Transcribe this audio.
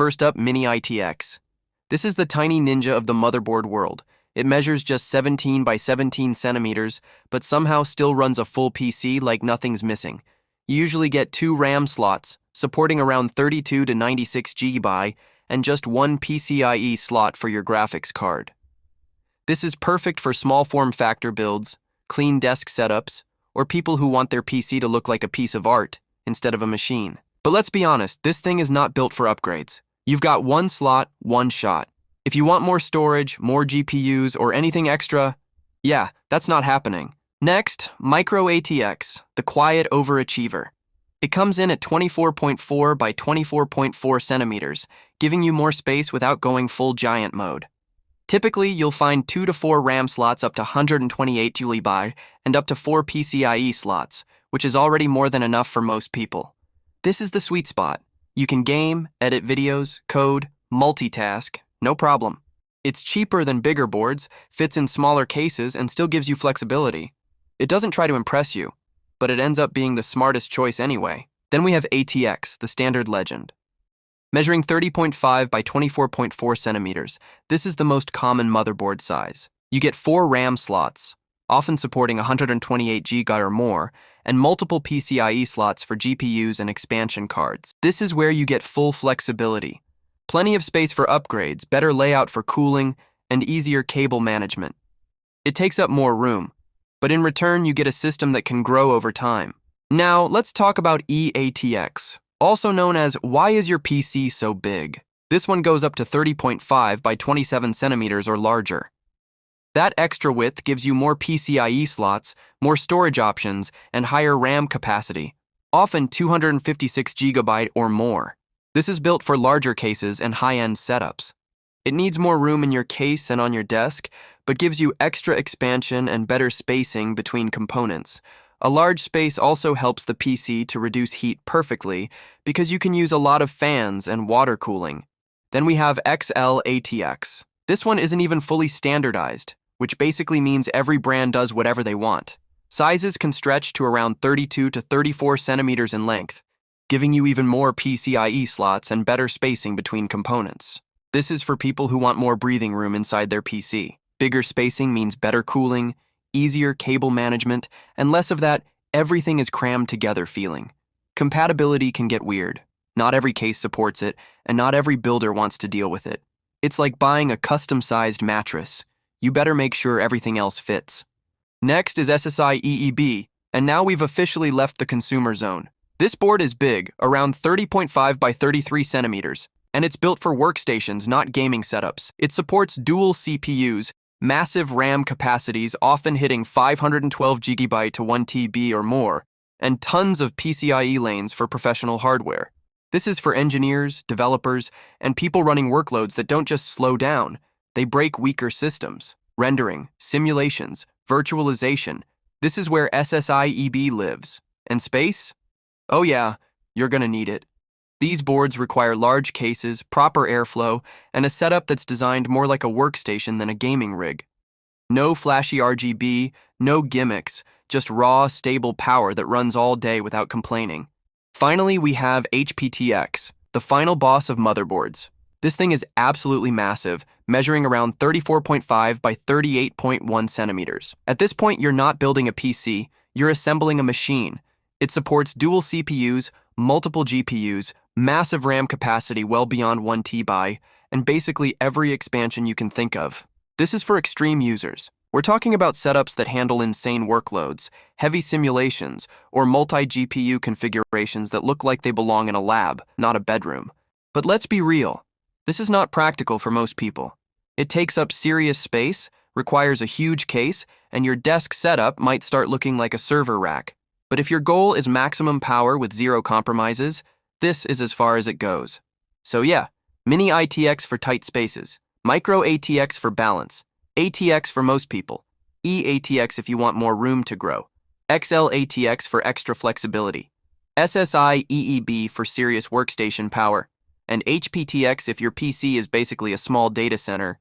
First up, Mini ITX. This is the tiny ninja of the motherboard world. It measures just 17 by 17 centimeters, but somehow still runs a full PC like nothing's missing. You usually get 2 RAM slots, supporting around 32 to 96 GB, and just 1 PCIe slot for your graphics card. This is perfect for small form factor builds, clean desk setups, or people who want their PC to look like a piece of art instead of a machine. But let's be honest, this thing is not built for upgrades. You've got 1 slot, 1 shot. If you want more storage, more GPUs, or anything extra, yeah, that's not happening. Next, Micro ATX, the quiet overachiever. It comes in at 24.4 by 24.4 centimeters, giving you more space without going full giant mode. Typically, you'll find 2 to 4 RAM slots up to 128 GB and up to 4 PCIe slots, which is already more than enough for most people. This is the sweet spot. You can game, edit videos, code, multitask, no problem. It's cheaper than bigger boards, fits in smaller cases, and still gives you flexibility. It doesn't try to impress you, but it ends up being the smartest choice anyway. Then we have ATX, the standard legend. Measuring 30.5 by 24.4 centimeters, this is the most common motherboard size. You get 4 RAM slots, often supporting 128 GB or more, and multiple PCIe slots for GPUs and expansion cards. This is where you get full flexibility. Plenty of space for upgrades, better layout for cooling, and easier cable management. It takes up more room, but in return you get a system that can grow over time. Now, let's talk about EATX, also known as Why is your PC so big? This one goes up to 30.5 by 27 centimeters or larger. That extra width gives you more PCIe slots, more storage options, and higher RAM capacity, often 256 GB or more. This is built for larger cases and high-end setups. It needs more room in your case and on your desk, but gives you extra expansion and better spacing between components. A large space also helps the PC to reduce heat perfectly because you can use a lot of fans and water cooling. Then we have XL-ATX. This one isn't even fully standardized, which basically means every brand does whatever they want. Sizes can stretch to around 32 to 34 centimeters in length, giving you even more PCIe slots and better spacing between components. This is for people who want more breathing room inside their PC. Bigger spacing means better cooling, easier cable management, and less of that everything is crammed together feeling. Compatibility can get weird. Not every case supports it, and not every builder wants to deal with it. It's like buying a custom-sized mattress. You better make sure everything else fits. Next is SSI EEB, and now we've officially left the consumer zone. This board is big, around 30.5 by 33 centimeters, and it's built for workstations, not gaming setups. It supports dual CPUs, massive RAM capacities often hitting 512 GB to 1 TB or more, and tons of PCIe lanes for professional hardware. This is for engineers, developers, and people running workloads that don't just slow down, they break weaker systems. Rendering, simulations, virtualization. This is where SSI EEB lives. And space? Oh yeah, you're gonna need it. These boards require large cases, proper airflow, and a setup that's designed more like a workstation than a gaming rig. No flashy RGB, no gimmicks, just raw, stable power that runs all day without complaining. Finally, we have HPTX, the final boss of motherboards. This thing is absolutely massive, measuring around 34.5 by 38.1 centimeters. At this point, you're not building a PC, you're assembling a machine. It supports dual CPUs, multiple GPUs, massive RAM capacity well beyond 1 TB, and basically every expansion you can think of. This is for extreme users. We're talking about setups that handle insane workloads, heavy simulations, or multi-GPU configurations that look like they belong in a lab, not a bedroom. But let's be real. This is not practical for most people. It takes up serious space, requires a huge case, and your desk setup might start looking like a server rack. But if your goal is maximum power with zero compromises, this is as far as it goes. So yeah, Mini ITX for tight spaces, Micro ATX for balance, ATX for most people, EATX if you want more room to grow, XL ATX for extra flexibility, SSI EEB for serious workstation power, and HPTX if your PC is basically a small data center